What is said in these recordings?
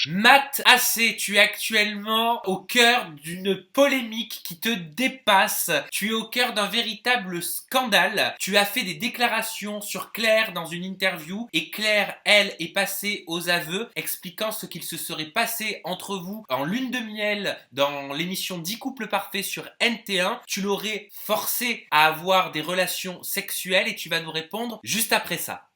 Matt AC, tu es actuellement au cœur d'une polémique qui te dépasse. Tu es au cœur d'un véritable scandale. Tu as fait des déclarations sur Claire dans une interview et Claire, elle, est passée aux aveux expliquant ce qu'il se serait passé entre vous en lune de miel dans l'émission 10 couples parfaits sur NT1. Tu l'aurais forcé à avoir des relations sexuelles et tu vas nous répondre juste après ça.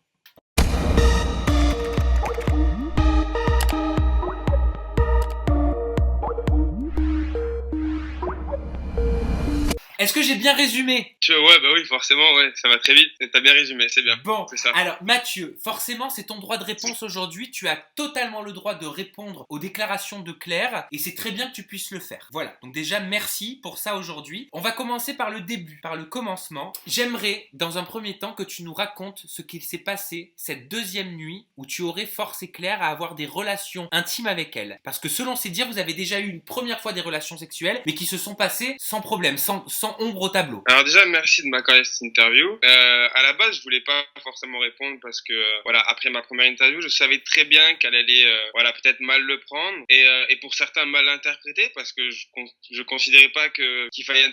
Est-ce que j'ai bien résumé? Ouais, bah oui, forcément, ouais, ça va très vite. T'as bien résumé, c'est bien. Bon, c'est ça. alors Mathieu, forcément c'est ton droit de réponse aujourd'hui, tu as totalement le droit de répondre aux déclarations de Claire et c'est très bien que tu puisses le faire. Voilà, donc déjà merci pour ça aujourd'hui. On va commencer par le début, par le commencement. J'aimerais dans un premier temps que tu nous racontes ce qu'il s'est passé cette deuxième nuit où tu aurais forcé Claire à avoir des relations intimes avec elle. Parce que selon ses dires, vous avez déjà eu une première fois des relations sexuelles mais qui se sont passées sans problème, sans ombre au tableau. Alors déjà, merci de m'accorder cette interview. À la base, je voulais pas forcément répondre parce que voilà, après ma première interview, je savais très bien qu'elle allait voilà, peut-être mal le prendre et pour certains mal l'interpréter parce que je considérais pas qu'il fallait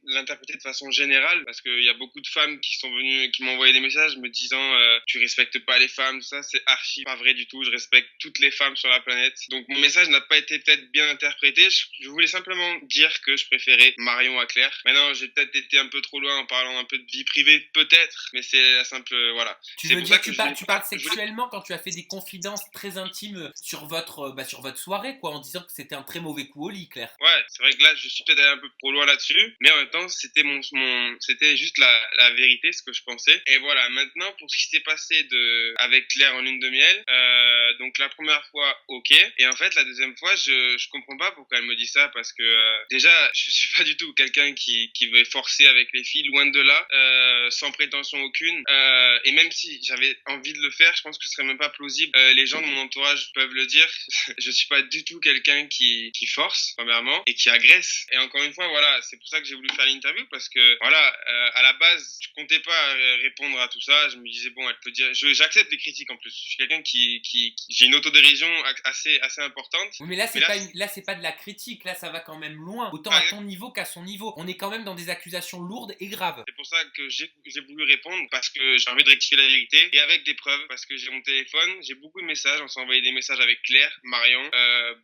l'interpréter de façon générale parce qu'il y a beaucoup de femmes qui sont venues qui m'ont envoyé des messages me disant tu respectes pas les femmes, tout ça, c'est archi pas vrai du tout. Je respecte toutes les femmes sur la planète. Donc mon message n'a pas été peut-être bien interprété. Je voulais simplement dire que je préférais Marion à Claire. Maintenant, j'ai peut-être été un peu trop loin en parlant un peu de vie privée, peut-être, mais c'est la simple, voilà. Tu veux dire que tu parles sexuellement quand tu as fait des confidences très intimes sur votre soirée, quoi, en disant que c'était un très mauvais coup au lit, Claire. Ouais, c'est vrai que là, je suis peut-être allé un peu trop loin là-dessus, mais en même temps, c'était c'était juste la vérité, ce que je pensais. Et voilà, maintenant, pour ce qui s'est passé avec Claire en lune de miel, donc la première fois, ok, et en fait, la deuxième fois, je comprends pas pourquoi elle me dit ça, parce que déjà, je suis pas du tout quelqu'un qui veut forcer avec les filles, loin de là, sans prétention aucune. Et même si j'avais envie de le faire, je pense que ce serait même pas plausible. Les gens de mon entourage peuvent le dire. Je suis pas du tout quelqu'un qui force, premièrement, et qui agresse. Et encore une fois, voilà, c'est pour ça que j'ai voulu faire l'interview, parce que, voilà, à la base, je comptais pas répondre à tout ça. Je me disais, bon, elle peut dire... J'accepte les critiques, en plus. Je suis quelqu'un j'ai une autodérision assez importante. Oui, mais là, c'est pas de la critique. Là, ça va quand même loin. Autant à ton niveau qu'à son niveau. On est quand même dans des accusations lourdes et graves. C'est pour ça que j'ai voulu répondre, parce que j'ai envie de rectifier la vérité, et avec des preuves, parce que j'ai mon téléphone, j'ai beaucoup de messages, on s'est envoyé des messages avec Claire, Marion,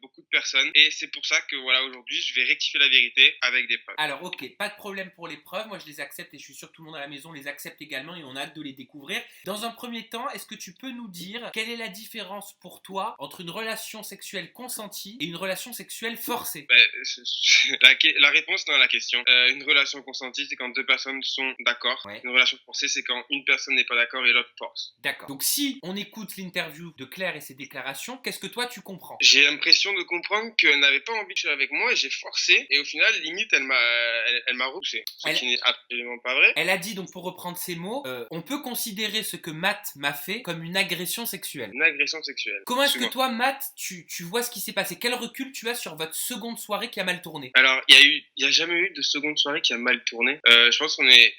beaucoup de personnes, et c'est pour ça que voilà, aujourd'hui, je vais rectifier la vérité avec des preuves. Alors ok, pas de problème pour les preuves, moi je les accepte et je suis sûr que tout le monde à la maison les accepte également et on a hâte de les découvrir. Dans un premier temps, est-ce que tu peux nous dire quelle est la différence pour toi entre une relation sexuelle consentie et une relation sexuelle forcée? La réponse dans la question. Une relation consentie, c'est quand deux personnes sont d'accord. Ouais. Une relation forcée, c'est quand une personne n'est pas d'accord et l'autre force. D'accord. Donc si on écoute l'interview de Claire et ses déclarations, qu'est-ce que toi tu comprends? J'ai l'impression de comprendre qu'elle n'avait pas envie de jouer avec moi et j'ai forcé. Et au final, limite, elle m'a repoussé. Ce qui n'est absolument pas vrai. Elle a dit, donc pour reprendre ses mots, on peut considérer ce que Matt m'a fait comme une agression sexuelle. Une agression sexuelle. Comment est-ce que toi, Matt, tu vois ce qui s'est passé? Quel recul tu as sur votre seconde soirée qui a mal tourné? Alors, il y a jamais eu de seconde soirée qui a mal tourné. Je pense qu'on est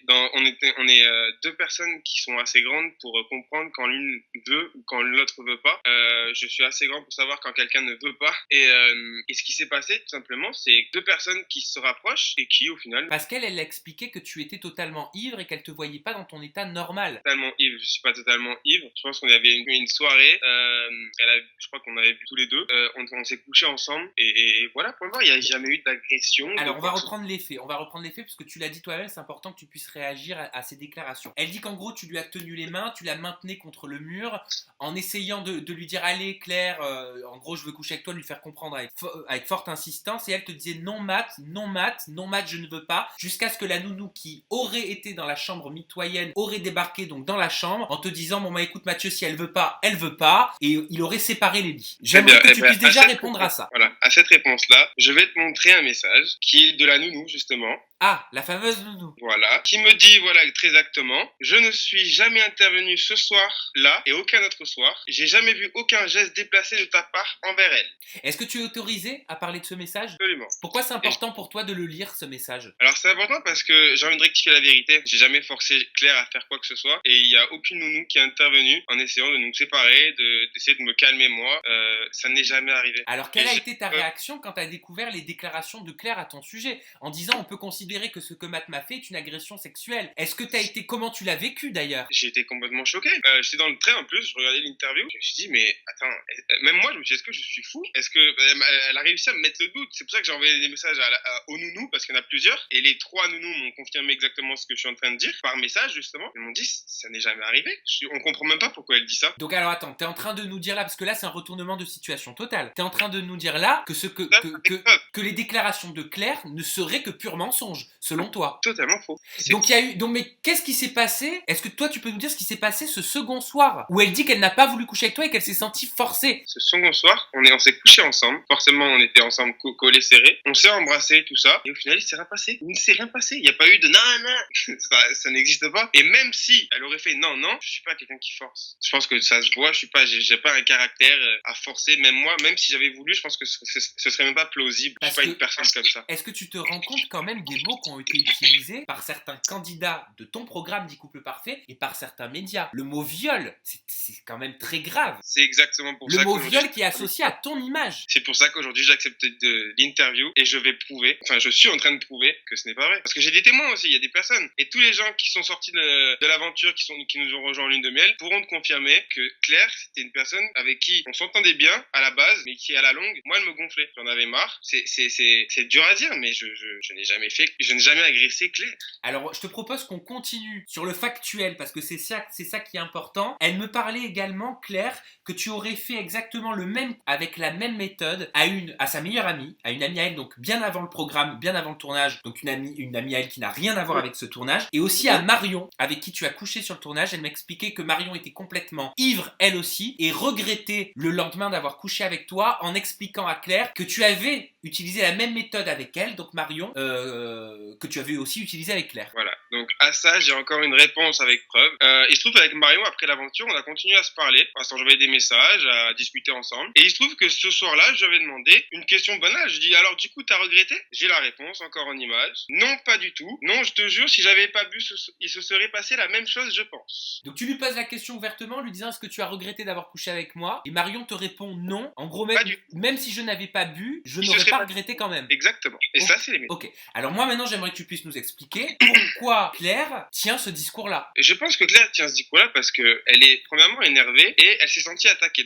deux personnes qui sont assez grandes pour comprendre quand l'une veut ou quand l'autre veut pas. Je suis assez grand pour savoir quand quelqu'un ne veut pas. Et ce qui s'est passé, tout simplement, c'est deux personnes qui se rapprochent et qui, au final... Parce qu'elle a expliqué que tu étais totalement ivre et qu'elle te voyait pas dans ton état normal. Totalement ivre, je suis pas totalement ivre. Je pense qu'on avait une soirée, je crois qu'on avait vu tous les deux. On s'est couchés ensemble et voilà, pour moi, il n'y a jamais eu d'agression. Alors, on va reprendre les faits. Parce que tu l'as dit toi-même, c'est important que tu puisses réagir à ces déclarations. Elle dit qu'en gros, tu lui as tenu les mains, tu la maintenais contre le mur en essayant de lui dire allez Claire, en gros je veux coucher avec toi, de lui faire comprendre avec forte insistance, et elle te disait non Matt, je ne veux pas, jusqu'à ce que la nounou qui aurait été dans la chambre mitoyenne aurait débarqué donc dans la chambre en te disant bon bah écoute Mathieu, si elle veut pas, et il aurait séparé les lits. J'aimerais que tu puisses déjà répondre à ça. Voilà, à cette réponse-là, je vais te montrer un message qui est de la nounou justement. Ah, la fameuse nounou. Voilà, qui me dit, voilà, très exactement, je ne suis jamais intervenu ce soir-là et aucun autre soir. J'ai jamais vu aucun geste déplacé de ta part envers elle. Est-ce que tu es autorisé à parler de ce message? Absolument. Pourquoi c'est Et important pour toi de le lire, ce message? alors c'est important parce que j'ai envie de rectifier la vérité. J'ai jamais forcé Claire à faire quoi que ce soit et il y a aucune nounou qui est intervenue en essayant de nous séparer, d'essayer de me calmer moi. Ça n'est jamais arrivé. Alors, Et quelle a j'ai été ta réaction quand tu as découvert les déclarations de Claire à ton sujet, en disant on peut considérer que ce que Matt m'a fait est une agression sexuelle? Est-ce que comment tu l'as vécu d'ailleurs? j'ai été complètement choqué. J'étais dans le train en plus, je regardais l'interview. Je me suis dit, mais attends, même moi, je me suis dit, est-ce que je suis fou? Est-ce que elle a réussi à me mettre le doute? C'est pour ça que j'ai envoyé des messages aux nounous, parce qu'il y en a plusieurs. Et les 3 nounous m'ont confirmé exactement ce que je suis en train de dire, par message justement. Ils m'ont dit, ça n'est jamais arrivé. On comprend même pas pourquoi elle dit ça. Donc alors attends, t'es en train de nous dire là, parce que là c'est un retournement de situation total. T'es en train de nous dire là que que les déclarations de Claire ne seraient que pur mensonge, selon toi. Totalement faux. Donc il y a eu, donc mais qu'est-ce qui s'est passé? Est-ce que toi tu peux nous dire ce qui s'est passé ce second soir où elle dit qu'elle n'a pas voulu coucher avec toi et qu'elle s'est sentie forcée? Ce second soir, on s'est couché ensemble. Forcément, on était ensemble collés serrés. On s'est embrassés, tout ça. Et au final, il s'est rien passé. Il ne s'est rien passé. Il n'y a pas eu de non. Ça n'existe pas. Et même si elle aurait fait non, je suis pas quelqu'un qui force. Je pense que ça se voit. J'ai pas un caractère à forcer. Même moi, même si j'avais voulu, je pense que ce serait même pas plausible. Je suis pas une personne comme ça. Est-ce que tu te rends compte quand même des mots qui ont été utilisés par certains candidats de ton programme dit Couple Parfait et par certains médias? Le mot viol, c'est quand même très grave. C'est exactement pour ça le mot viol qui est associé à ton image. C'est pour ça qu'aujourd'hui j'accepte l'interview et je vais prouver, enfin je suis en train de prouver que ce n'est pas vrai. Parce que j'ai des témoins aussi, il y a des personnes. Et tous les gens qui sont sortis de l'aventure, qui nous ont rejoint en lune de miel, pourront te confirmer que Claire, c'était une personne avec qui on s'entendait bien à la base, mais qui à la longue, moi elle me gonflait. J'en avais marre. C'est dur à dire, mais je n'ai jamais agressé Claire. Alors je te propose qu'on continue sur le factuel, parce que c'est ça qui est important. Elle me parlait également, Claire, que tu aurais fait exactement le même, avec la même méthode, à sa meilleure amie, à une amie à elle, donc bien avant le programme, bien avant le tournage, donc une amie à elle qui n'a rien à voir avec ce tournage, et aussi à Marion, avec qui tu as couché sur le tournage. Elle m'expliquait que Marion était complètement ivre, elle aussi, et regrettait le lendemain d'avoir couché avec toi, en expliquant à Claire que tu avais utilisé la même méthode avec elle, donc Marion, que tu avais aussi utilisé avec Claire. Voilà, donc à ça, j'ai encore une réponse avec preuve. Il se trouve qu'avec Marion, après l'aventure, on a continué à se parler, à s'envoyer des messages, à discuter ensemble. Et il se trouve que ce soir-là, je lui avais demandé une question banale. Je dis, alors du coup, t'as regretté? J'ai la réponse, encore en image. Non, pas du tout. Non, je te jure, si j'avais pas bu, il se serait passé la même chose, je pense. Donc tu lui poses la question ouvertement, lui disant, est-ce que tu as regretté d'avoir couché avec moi? Et Marion te répond non. En gros, même si je n'avais pas bu, je n'aurais pas regretté quand même. Exactement. Et ça, c'est les méthodes. Ok. Alors moi, maintenant, j'aimerais que tu puisses nous expliquer pourquoi Claire tient ce discours-là. Je pense que Claire tient ce discours-là parce que elle est premièrement énervée et elle s'est sentie attaquée.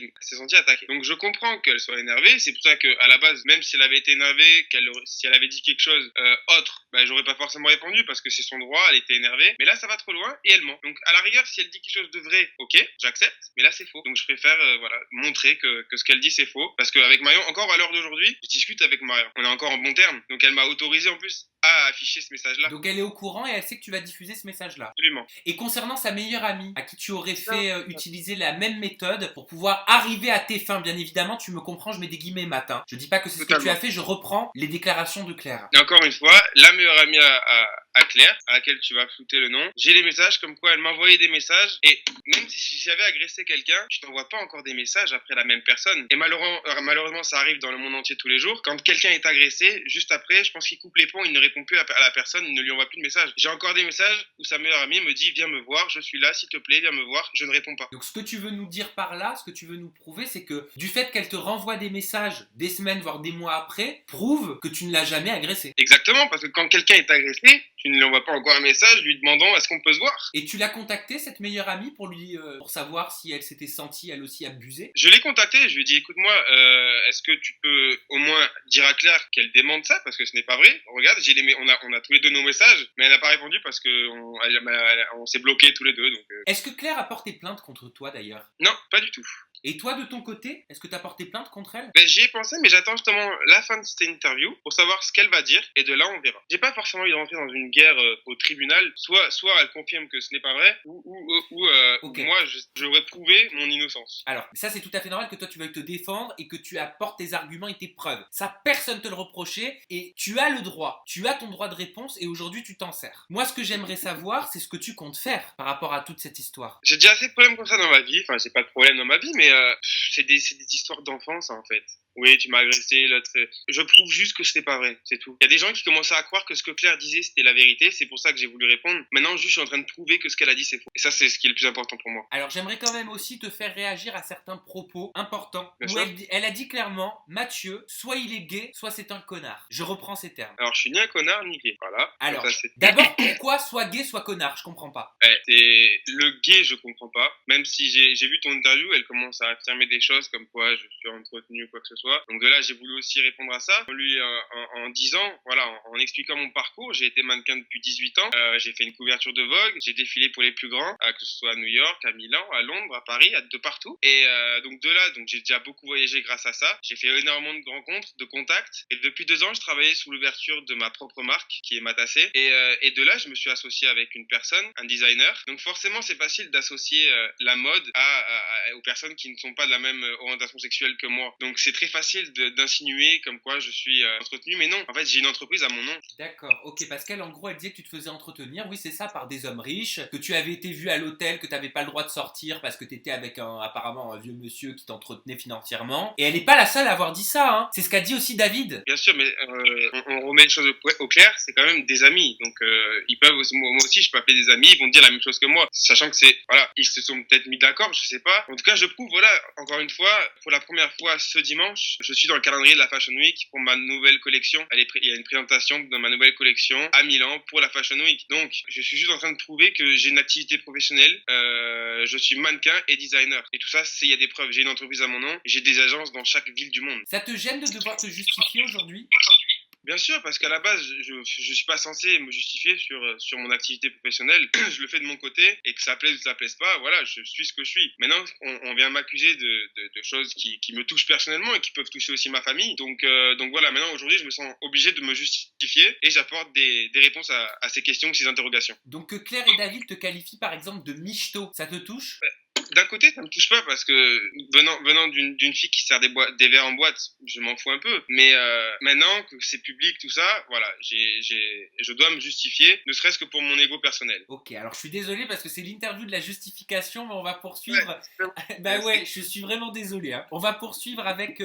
Donc je comprends qu'elle soit énervée. C'est pour ça qu'à la base, même si elle avait été énervée, si elle avait dit quelque chose autre, j'aurais pas forcément répondu parce que c'est son droit. Elle était énervée. Mais là, ça va trop loin et elle ment. Donc à la rigueur, si elle dit quelque chose de vrai, ok, j'accepte. Mais là, c'est faux. Donc je préfère montrer que ce qu'elle dit c'est faux parce qu'avec Marion, encore à l'heure d'aujourd'hui, je discute avec Marion. On est encore en bon terme. Donc elle m'a autorisé en plus à afficher ce message-là. Donc elle est au courant et elle sait que tu vas diffuser ce message-là. Absolument. Et concernant sa meilleure amie, à qui tu aurais fait utiliser la même méthode pour pouvoir arriver à tes fins, bien évidemment, tu me comprends, je mets des guillemets matin. Je dis pas que c'est ce que tu as fait, je reprends les déclarations de Claire. Et encore une fois, la meilleure amie à Claire, à laquelle tu vas flouter le nom, j'ai les messages comme quoi elle m'envoyait des messages et même si j'avais agressé quelqu'un, tu t'envoies pas encore des messages après la même personne. Et malheureusement, ça arrive dans le monde entier tous les jours. Quand quelqu'un est agressé, juste après, je pense qu'il coupe les ponts, il ne répond plus à la personne, il ne lui envoie plus de messages. J'ai encore des messages où sa meilleure amie me dit viens me voir, je suis là, s'il te plaît, viens me voir, je ne réponds pas. Donc ce que tu veux nous dire par là, ce que tu veux nous prouver, c'est que du fait qu'elle te renvoie des messages des semaines, voire des mois après, prouve que tu ne l'as jamais agressée. Exactement, parce que quand quelqu'un est agressé, tu ne lui envoies pas encore un message lui demandant est-ce qu'on peut se voir. Et tu l'as contactée, cette meilleure amie, pour savoir si elle s'était sentie elle aussi abusée? Je l'ai contactée, je lui ai dit écoute-moi, est-ce que tu peux au moins dire à Claire qu'elle démente ça parce que ce n'est pas vrai. Regarde, on a tous les deux nos messages, mais elle n'a pas répondu parce que on s'est bloqués tous les deux. Donc, Est-ce que Claire a porté plainte contre toi d'ailleurs? Non, pas du tout. Et toi, de ton côté, est-ce que tu as porté plainte contre elle? Ben, j'y ai pensé, mais j'attends justement la fin de cette interview pour savoir ce qu'elle va dire, et de là on verra. J'ai pas forcément envie de rentrer dans une guerre au tribunal, soit elle confirme que ce n'est pas vrai, ou Ok. moi j'aurais prouvé mon innocence. Alors, ça c'est tout à fait normal que toi tu veuilles te défendre et que tu apportes tes arguments et tes preuves. Ça, personne te le reprochait et tu as le droit. Tu as ton droit de réponse et aujourd'hui tu t'en sers. Moi, ce que j'aimerais savoir, c'est ce que tu comptes faire par rapport à toute cette histoire. J'ai déjà assez de problèmes comme ça dans ma vie, enfin j'ai pas de problème dans ma vie, mais c'est des histoires d'enfance en fait. Oui, tu m'as agressé, l'autre. Je prouve juste que c'était pas vrai, c'est tout. Il y a des gens qui commençaient à croire que ce que Claire disait c'était la vérité, c'est pour ça que j'ai voulu répondre. Maintenant, juste, je suis en train de prouver que ce qu'elle a dit c'est faux. Et ça, c'est ce qui est le plus important pour moi. Alors, j'aimerais quand même aussi te faire réagir à certains propos importants Bien où sûr. elle a dit clairement, Mathieu, soit il est gay, soit c'est un connard. Je reprends ces termes. Alors, je suis ni un connard ni gay, voilà. Alors, Ça, c'est... d'abord, pourquoi soit gay, soit connard? Je comprends pas. Ouais, c'est le gay, je comprends pas. Même si j'ai vu ton interview, elle commence à affirmer des choses comme quoi je suis entretenu ou quoi que ce soit. Donc de là, j'ai voulu aussi répondre à ça. Lui, en disant, voilà, en expliquant mon parcours, j'ai été mannequin depuis 18 ans. J'ai fait une couverture de Vogue. J'ai défilé pour les plus grands, que ce soit à New York, à Milan, à Londres, à Paris, de partout. Et donc de là, donc j'ai déjà beaucoup voyagé grâce à ça. J'ai fait énormément de rencontres, de contacts. Et depuis 2 ans, je travaillais sous l'ouverture de ma propre marque, qui est Matassé. Et de là, je me suis associé avec une personne, un designer. Donc forcément, c'est facile d'associer la mode aux personnes qui ne sont pas de la même orientation sexuelle que moi. Donc c'est très facile d'insinuer comme quoi je suis entretenu, mais non. En fait, j'ai une entreprise à mon nom. D'accord, ok, parce qu'elle, en gros, elle disait que tu te faisais entretenir, oui, c'est ça, par des hommes riches, que tu avais été vu à l'hôtel, que tu n'avais pas le droit de sortir parce que tu étais avec apparemment un vieux monsieur qui t'entretenait financièrement. Et elle n'est pas la seule à avoir dit ça, hein. C'est ce qu'a dit aussi David. Bien sûr, mais on remet les choses au clair, c'est quand même des amis. Donc ils peuvent aussi, moi aussi, je peux appeler des amis, ils vont dire la même chose que moi, sachant que c'est, voilà, ils se sont peut-être mis d'accord, je sais pas. En tout cas, je prouve, voilà, encore une fois, pour la première fois ce dimanche, je suis dans le calendrier de la Fashion Week pour ma nouvelle collection. Il y a une présentation de ma nouvelle collection à Milan pour la Fashion Week. Donc, je suis juste en train de prouver que j'ai une activité professionnelle. Je suis mannequin et designer. Et tout ça, il y a des preuves. J'ai une entreprise à mon nom. J'ai des agences dans chaque ville du monde. Ça te gêne de devoir te justifier aujourd'hui? Bien sûr, parce qu'à la base, je suis pas censé me justifier sur mon activité professionnelle. Je le fais de mon côté, et que ça plaise ou ça plaise pas, voilà, je suis ce que je suis. Maintenant, on vient m'accuser de choses qui me touchent personnellement et qui peuvent toucher aussi ma famille. Donc voilà, maintenant, aujourd'hui, je me sens obligé de me justifier et j'apporte des réponses à ces questions, ces interrogations. Donc que Claire et David te qualifient par exemple de michto, ça te touche? D'un côté, ça me touche pas parce que venant d'une fille qui sert des verres en boîte, je m'en fous un peu. Mais maintenant que c'est public, tout ça, voilà, je dois me justifier, ne serait-ce que pour mon ego personnel. Ok, alors je suis désolé parce que c'est l'interview de la justification, mais on va poursuivre. Ouais, Bah ouais, je suis vraiment désolé, hein. On va poursuivre avec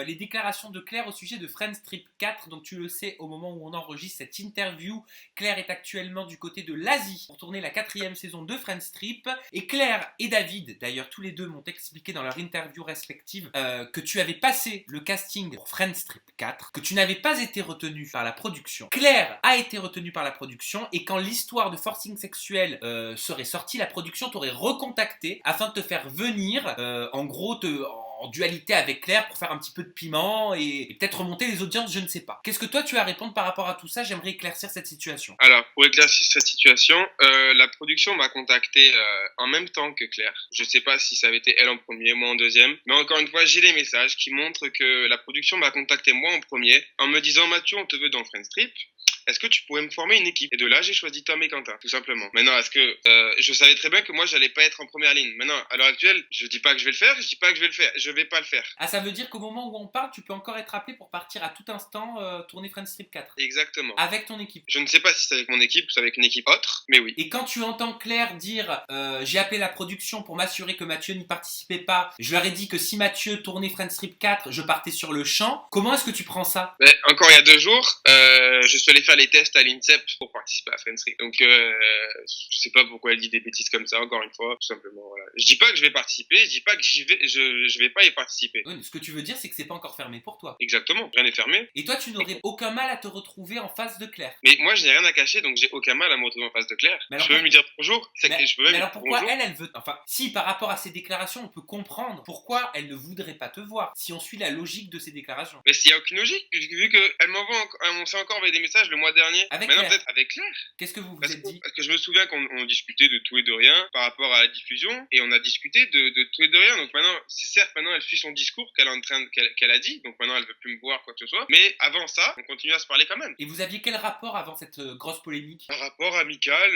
les déclarations de Claire au sujet de Friends Trip 4. Donc tu le sais, au moment où on enregistre cette interview, Claire est actuellement du côté de l'Asie pour tourner la 4e saison de Friends Trip. Et Claire et David, d'ailleurs tous les deux m'ont expliqué dans leur interview respective que tu avais passé le casting pour Friends Trip 4, que tu n'avais pas été retenu par la production. Claire a été retenue par la production et quand l'histoire de forcing sexuel serait sortie, la production t'aurait recontacté afin de te faire venir, en gros, en dualité avec Claire pour faire un petit peu de piment et peut-être remonter les audiences, je ne sais pas. Qu'est-ce que toi tu as à répondre par rapport à tout ça? J'aimerais éclaircir cette situation. Alors, pour éclaircir cette situation, la production m'a contacté en même temps que Claire. Je sais pas si ça avait été elle en premier, moi en deuxième. Mais encore une fois, j'ai les messages qui montrent que la production m'a contacté moi en premier en me disant « Mathieu, on te veut dans Friends Trip. Est-ce que tu pourrais me former une équipe ?» Et de là, j'ai choisi Tom et Quentin, tout simplement. Maintenant, est-ce que je savais très bien que moi, j'allais pas être en première ligne. Maintenant, à l'heure actuelle, je dis pas que je vais le faire, je dis pas que je vais le faire. Je vais pas le faire. Ah, ça veut dire qu'au moment où on parle, tu peux encore être appelé pour partir à tout instant tourner Friends Trip 4 Exactement. avec ton équipe. Je ne sais pas si c'est avec mon équipe ou c'est avec une équipe autre, mais oui. Et quand tu entends Claire dire j'ai appelé la production pour m'assurer que Mathieu n'y participait pas, je leur ai dit que si Mathieu tournait Friends Trip 4, je partais sur le champ, comment est-ce que tu prends ça? Mais encore il y a 2 jours, je suis allé faire les tests à l'INSEP pour participer à Friends Trip. Donc je sais pas pourquoi elle dit des bêtises comme ça, encore une fois, tout simplement. Voilà. Je dis pas que je vais participer, je dis pas que je vais pas y participer. Oui, ce que tu veux dire, c'est que c'est pas encore fermé pour toi. Exactement, rien n'est fermé. Et toi, tu n'aurais aucun mal à te retrouver en face de Claire. Mais moi, je n'ai rien à cacher, donc j'ai aucun mal à me retrouver en face de Claire. Mais alors, je peux même lui dire bonjour. Je peux même mais lui alors dire pourquoi bonjour. elle veut... Enfin, si par rapport à ses déclarations, on peut comprendre pourquoi elle ne voudrait pas te voir, si on suit la logique de ses déclarations. Mais s'il n'y a aucune logique, vu qu'elle m'envoie, on s'est encore envoyé des messages le mois mois dernier. Avec Maintenant, Claire. peut-être avec Claire. Qu'est-ce que vous vous Parce êtes que, dit? parce que je me souviens qu'on discutait de tout et de rien par rapport à la diffusion, et on a discuté de tout et de rien. Donc maintenant, c'est certes, maintenant elle suit son discours qu'elle a dit, donc maintenant elle veut plus me voir, quoi que ce soit. Mais avant ça, on continue à se parler quand même. Et vous aviez quel rapport avant cette grosse polémique? Un rapport amical,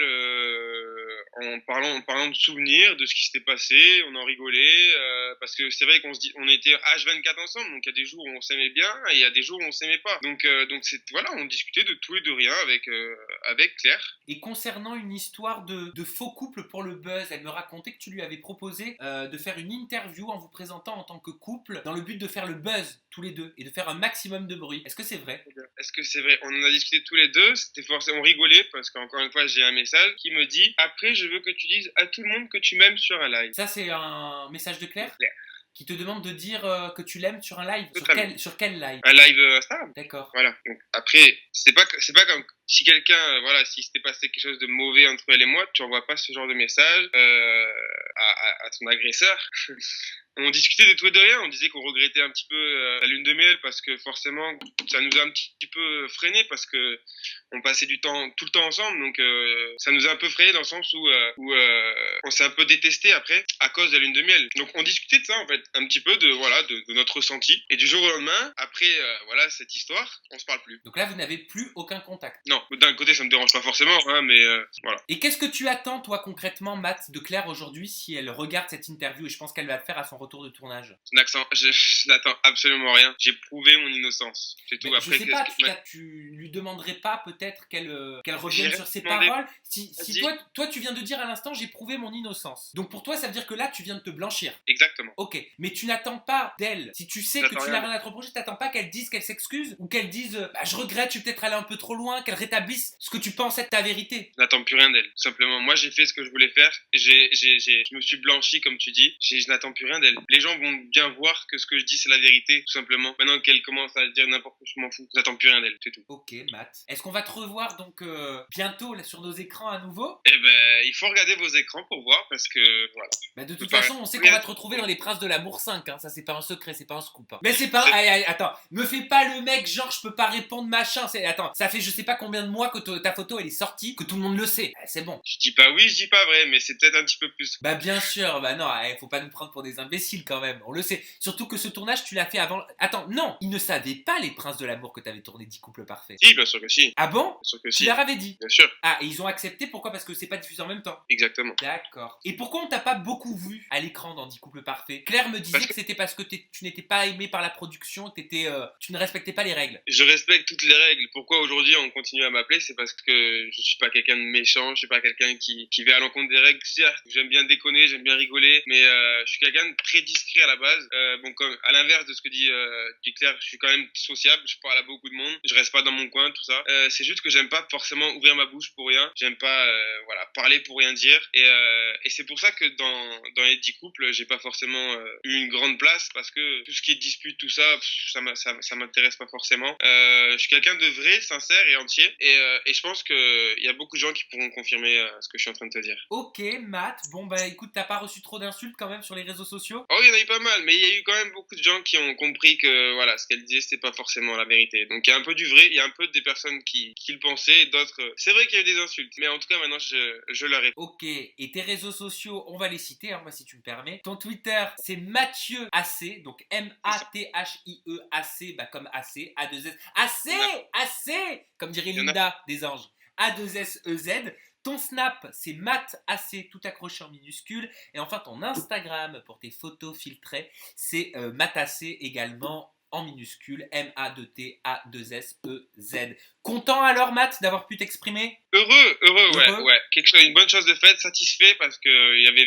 en parlant de souvenirs, de ce qui s'était passé, on en rigolait, parce que c'est vrai on était H24 ensemble, donc il y a des jours où on s'aimait bien, et il y a des jours où on s'aimait pas. Donc voilà, on discutait de tout et de rien avec Claire. Et concernant une histoire de faux couple pour le buzz, elle me racontait que tu lui avais proposé de faire une interview en vous présentant en tant que couple dans le but de faire le buzz tous les deux et de faire un maximum de bruit. Est-ce que c'est vrai? Est-ce que c'est vrai? On en a discuté tous les deux, c'était forcément, on rigolait parce qu'encore une fois j'ai un message qui me dit: après je veux que tu dises à tout le monde que tu m'aimes sur un live. Ça, c'est un message de Claire Claire. qui te demande de dire que tu l'aimes sur un live. Sur quel live? Un live Instagram. D'accord. Voilà. Donc, après, c'est pas comme si quelqu'un, voilà, si s'était passé quelque chose de mauvais entre elle et moi, tu envoies pas ce genre de message à ton agresseur. On discutait de tout et de rien, on disait qu'on regrettait un petit peu la lune de miel parce que forcément ça nous a un petit peu freiné parce que on passait tout le temps ensemble, donc ça nous a un peu freiné dans le sens où on s'est un peu détesté après à cause de la lune de miel. Donc on discutait de ça en fait, un petit peu de notre ressenti, et du jour au lendemain, après voilà cette histoire, on se parle plus. Donc là, vous n'avez plus aucun contact. Non, d'un côté ça me dérange pas forcément, hein, mais voilà. Et qu'est-ce que tu attends, toi, concrètement, Matt, de Claire aujourd'hui si elle regarde cette interview? Et je pense qu'elle va le faire à son retour de tournage. Je n'attends absolument rien. J'ai prouvé mon innocence. C'est tout. Mais Après, je sais pas, tu lui demanderais pas peut-être qu'elle revienne sur ses paroles? Si toi, tu viens de dire à l'instant, j'ai prouvé mon innocence. Donc pour toi, ça veut dire que là, tu viens de te blanchir. Exactement. Ok, mais tu n'attends pas d'elle. Si tu sais que tu n'as rien à te reprocher, t'attends pas qu'elle dise qu'elle s'excuse ou qu'elle dise bah, je regrette, je suis peut-être allé un peu trop loin, qu'elle rétablisse ce que tu pensais de ta vérité. Je n'attends plus rien d'elle. Tout simplement, moi j'ai fait ce que je voulais faire. Je me suis blanchi comme tu dis. Je n'attends plus rien d'elle. Les gens vont bien voir que ce que je dis c'est la vérité, tout simplement. Maintenant qu'elle commence à dire n'importe quoi, je m'en fous. Je n'attends plus rien d'elle, c'est tout. Ok, Matt. Est-ce qu'on va te revoir donc bientôt là, sur nos écrans à nouveau? Eh ben, il faut regarder vos écrans pour voir parce que voilà. Bah, de toute façon, on sait qu'on va te retrouver dans les Princes de l'amour 5, hein. Ça c'est pas un secret, c'est pas un scoop. Hein. Mais c'est pas. Allez, attends, me fais pas le mec, genre je peux pas répondre machin. Attends, ça fait je sais pas combien de mois que ta photo elle est sortie, que tout le monde le sait. C'est bon. Je dis pas oui, je dis pas vrai, mais c'est peut-être un petit peu plus. Bah bien sûr, bah non, faut pas nous prendre pour des imbéciles quand même. On le sait. Surtout que ce tournage, tu l'as fait avant. Attends, non, ils ne savaient pas les Princes de l'amour que t'avais tourné 10 couples parfaits. Si, bien sûr que si. Ah bon? Bien sûr que Tu si. leur avais dit? Bien sûr. Ah, et ils ont accepté, pourquoi? Parce que c'est pas diffusé en même temps. Exactement. D'accord. Et pourquoi on t'a pas beaucoup vu à l'écran dans 10 couples parfaits? Claire me disait que c'était parce que tu n'étais pas aimé par la production, tu ne respectais pas les règles. Je respecte toutes les règles. Pourquoi aujourd'hui on continue à m'appeler? C'est parce que je suis pas quelqu'un de méchant, je suis pas quelqu'un qui va à l'encontre des règles. Certes, j'aime bien déconner, j'aime bien rigoler, mais je suis quelqu'un de très discret à la base. Bon, comme à l'inverse de ce que dit Claire, je suis quand même sociable, je parle à beaucoup de monde, je reste pas dans mon coin, tout ça. C'est juste que j'aime pas forcément ouvrir ma bouche pour rien. J'aime pas voilà, parler pour rien dire. Et c'est pour ça que dans les 10 couples, j'ai pas forcément eu une grande place parce que tout ce qui est dispute, tout ça, ça m'intéresse pas forcément. Je suis quelqu'un de vrai, sincère et entier. Et je pense qu'il y a beaucoup de gens qui pourront confirmer ce que je suis en train de te dire. Ok, Matt. Bon, bah écoute, t'as pas reçu trop d'insultes quand même sur les réseaux sociaux? Oh, il y en a eu pas mal, mais il y a eu quand même beaucoup de gens qui ont compris que voilà, ce qu'elle disait, c'était pas forcément la vérité. Donc il y a un peu du vrai, il y a un peu des personnes qui le pensaient, d'autres. C'est vrai qu'il y a eu des insultes, mais en tout cas maintenant je leur réponds. Ok, et tes réseaux sociaux, on va les citer, hein, moi si tu me permets. Ton Twitter, c'est Mathieu AC, donc M-A-T-H-I-E-A-C, bah comme AC, A2S. AC, comme dirait Linda des Anges. A2S-E-Z. Ton Snap, c'est MattAC, tout accroché en minuscule. Et enfin, ton Instagram pour tes photos filtrées, c'est MattAC également en minuscule, M-A-T-A-2-S-E-Z. Content alors, Matt, d'avoir pu t'exprimer? Heureux, ouais. Quelque chose, une bonne chose de faite, satisfait parce que il y avait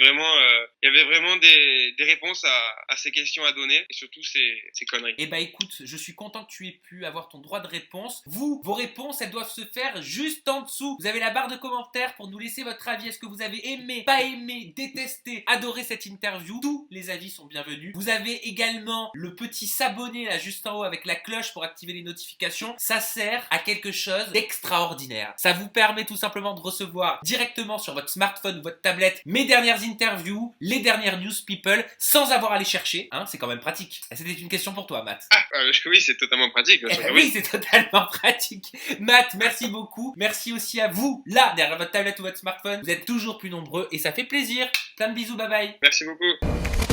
vraiment des réponses à ces questions à donner et surtout ces conneries. Eh bah écoute, je suis content que tu aies pu avoir ton droit de réponse. Vos réponses, elles doivent se faire juste en dessous. Vous avez la barre de commentaires pour nous laisser votre avis. Est-ce que vous avez aimé, pas aimé, détesté, adoré cette interview? Tous les avis sont bienvenus. Vous avez également le petit s'abonner là juste en haut avec la cloche pour activer les notifications. Ça sert à quelque chose d'extraordinaire. Ça vous permet permet tout simplement de recevoir directement sur votre smartphone ou votre tablette mes dernières interviews, les dernières news people, sans avoir à les chercher. Hein, c'est quand même pratique. C'était une question pour toi, Matt. Oui, c'est totalement pratique. Oui, c'est totalement pratique. Matt, merci beaucoup. Merci aussi à vous, là, derrière votre tablette ou votre smartphone. Vous êtes toujours plus nombreux et ça fait plaisir. Plein de bisous, bye bye. Merci beaucoup.